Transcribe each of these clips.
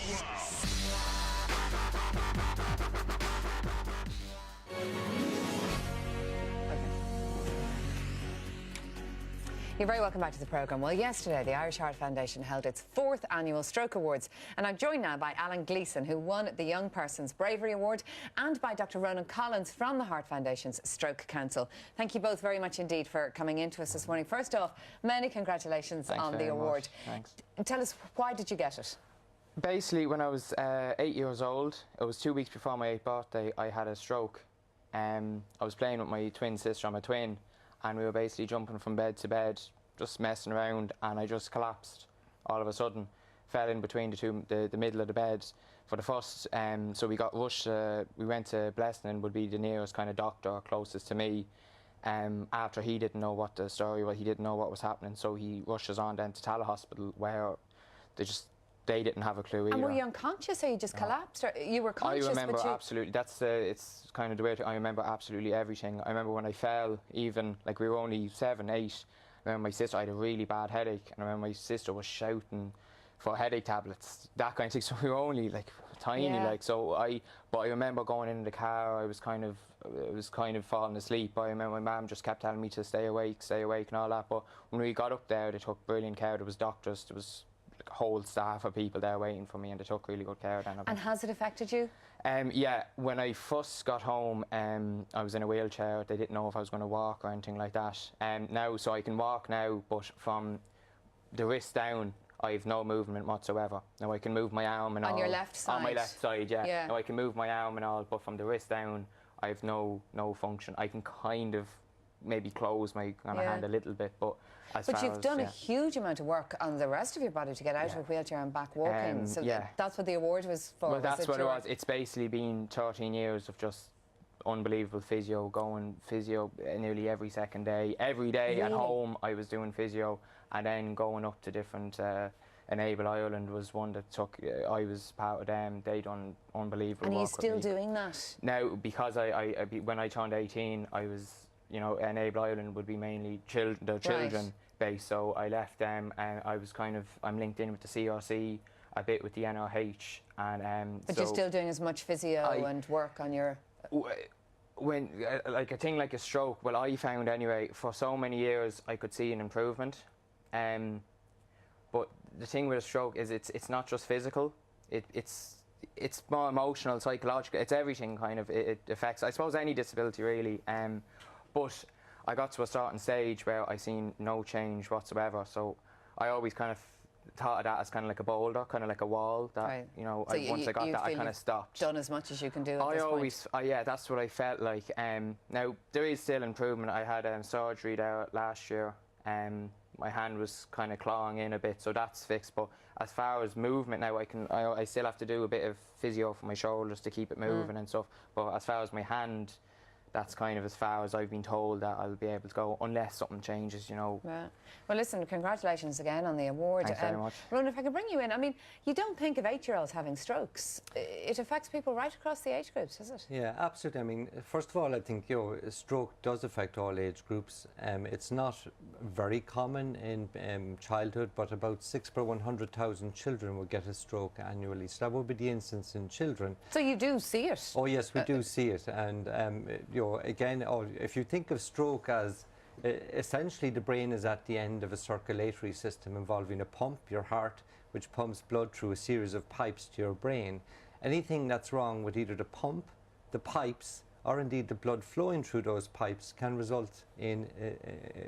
You're very welcome back to the programme. Well, yesterday, the Irish Heart Foundation held its 4th annual Stroke Awards, and I'm joined now by Alan Gleeson, who won the Young Persons Bravery Award, and by Dr. Ronan Collins from the Heart Foundation's Stroke Council. Thank you both very much indeed for coming in to us this morning. First off, many congratulations on the award. Thanks. Tell us, why did you get it? Basically, when I was 8 years old, it was 2 weeks before my 8th birthday, I had a stroke. I was playing with my twin sister, I'm a twin, and we were basically jumping from bed to bed, just messing around, and I just collapsed all of a sudden. Fell in between the middle of the bed for the first, so we got rushed, we went to Blessing, would be the nearest kind of doctor closest to me, after he didn't know what the story was, he didn't know what was happening, so he rushed us on then to Tala Hospital, where they didn't have a clue either. And were you unconscious, or you just collapsed, or you were conscious? I remember absolutely, it's kind of the way I remember absolutely everything. I remember when I fell, even, like we were only 7, 8, I remember my sister, I had a really bad headache, and I remember my sister was shouting for headache tablets, that kind of thing, so we were only like tiny, like, but I remember going in the car, I was kind of falling asleep. I remember my mum just kept telling me to stay awake and all that, but when we got up there, they took brilliant care. There was doctors, there was like a whole staff of people there waiting for me, and they took really good care then. And has it affected you? Yeah, when I first got home, I was in a wheelchair. They didn't know if I was going to walk or anything like that. Now, so I can walk now, but from the wrist down, I have no movement whatsoever. Now I can move my arm and all. On your left side? On my left side, yeah. Now I can move my arm and all, but from the wrist down, I have no function. I can kind of maybe close my hand a little bit, but you've done a huge amount of work on the rest of your body to get out of a wheelchair and back walking, so that's what the award was for. Well, that's what it was. It's basically been 13 years of just unbelievable physio, going physio nearly every second day. Every day at home I was doing physio, and then going up to different, Enable Ireland was one that took, I was part of them. They done unbelievable work. And are you still doing that? Now, because when I turned 18, I was, you know, Enable Ireland would be mainly children based, so I left them, and I was I'm linked in with the CRC, a bit with the NRH, and but you're still doing as much physio and work on your... When, like a thing like a stroke, well, I found anyway, for so many years I could see an improvement, but the thing with a stroke is it's not just physical, it's more emotional, psychological, it's everything kind of, it affects, I suppose, any disability really, but I got to a certain stage where I seen no change whatsoever, so I always kind of thought of that as kind of like a boulder, kind of like a wall that, you know, so once I got that, I kind of stopped. Done as much as you can do at this point. Yeah, that's what I felt like. Now, there is still improvement. I had surgery there last year. My hand was kind of clawing in a bit, so that's fixed. But as far as movement now, I still have to do a bit of physio for my shoulders to keep it moving and stuff. But as far as my hand, that's kind of as far as I've been told that I'll be able to go, unless something changes, you know. Yeah. Well, listen, congratulations again on the award. Thanks very much. Ronan, if I could bring you in, I mean, you don't think of 8-year-olds having strokes. It affects people right across the age groups, does it? Yeah, absolutely. I mean, first of all, I think, you know, a stroke does affect all age groups. It's not very common in childhood, but about 6 per 100,000 children will get a stroke annually. So that would be the instance in children. So you do see it? Oh, yes, we do see it. And, you know, again, if you think of stroke as essentially the brain is at the end of a circulatory system involving a pump, your heart, which pumps blood through a series of pipes to your brain. Anything that's wrong with either the pump, the pipes, or indeed the blood flowing through those pipes can result in,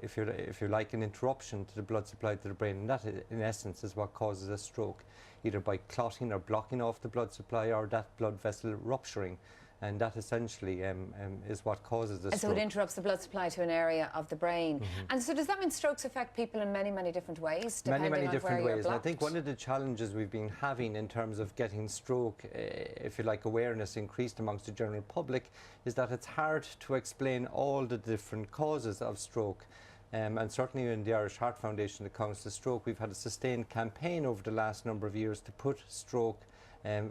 if you like, an interruption to the blood supply to the brain. And that, in essence, is what causes a stroke, either by clotting or blocking off the blood supply, or that blood vessel rupturing. And that essentially is what causes the stroke. So it interrupts the blood supply to an area of the brain. And so does that mean strokes affect people in many, many different ways, depending many on different where ways. you're And I think one of the challenges we've been having in terms of getting stroke, if you like, awareness increased amongst the general public, is that it's hard to explain all the different causes of stroke. And certainly in the Irish Heart Foundation, when it comes to stroke, we've had a sustained campaign over the last number of years to put stroke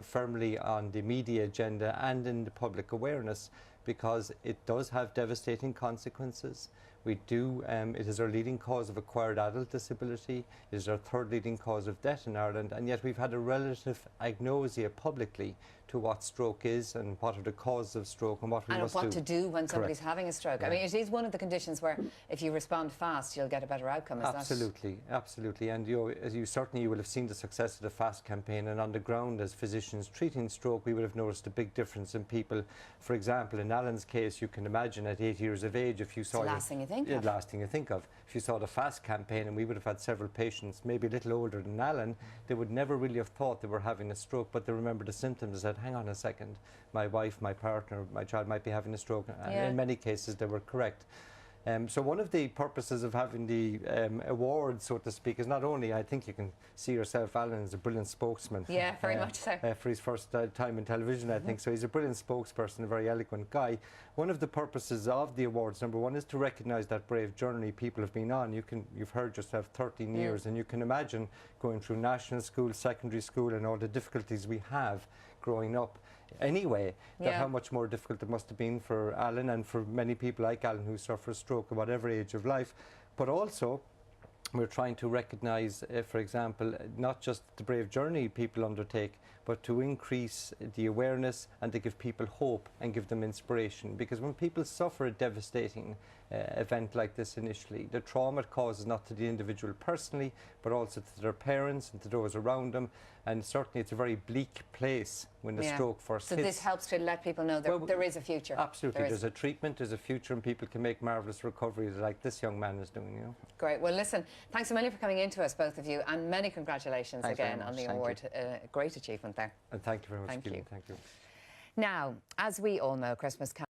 firmly on the media agenda and in the public awareness, because it does have devastating consequences. We do, it is our leading cause of acquired adult disability, it is our third leading cause of death in Ireland, and yet we've had a relative agnosia publicly to what stroke is and what are the causes of stroke and what we must do. And what to do when somebody's having a stroke. Yeah. I mean, it is one of the conditions where if you respond fast, you'll get a better outcome, is Absolutely, absolutely. And as you certainly will have seen the success of the FAST campaign, and on the ground as physicians treating stroke, we would have noticed a big difference in people. For example, in Alan's case, you can imagine at 8 years of age, if you saw... It's the last thing you think of. The last thing you think of. If you saw the FAST campaign, and we would have had several patients, maybe a little older than Alan, they would never really have thought they were having a stroke, but they remembered the symptoms and said, hang on a second, my wife, my partner, my child might be having a stroke. And in many cases, they were correct. So one of the purposes of having the award, so to speak, is not only, I think you can see yourself, Alan is a brilliant spokesman. Yeah, very much so. For his first time in television, I think. So he's a brilliant spokesperson, a very eloquent guy. One of the purposes of the awards, number one, is to recognise that brave journey people have been on. You've heard yourself 13 years, and you can imagine going through national school, secondary school, and all the difficulties we have growing up. Anyway, that how much more difficult it must have been for Alan and for many people like Alan who suffer stroke at whatever age of life. But also, we're trying to recognise, for example, not just the brave journey people undertake, but to increase the awareness and to give people hope and give them inspiration. Because when people suffer a devastating event like this initially, the trauma it causes not to the individual personally, but also to their parents and to those around them. And certainly it's a very bleak place when the stroke first hits. So this helps to let people know that there is a future. Absolutely. There's a treatment, there's a future, and people can make marvellous recovery like this young man is doing. You know? Great. Well, listen, thanks a million for coming in to us, both of you, and many congratulations again on the award. Great achievement there. And thank you very much, Thank you. Thank you. Now, as we all know, Christmas can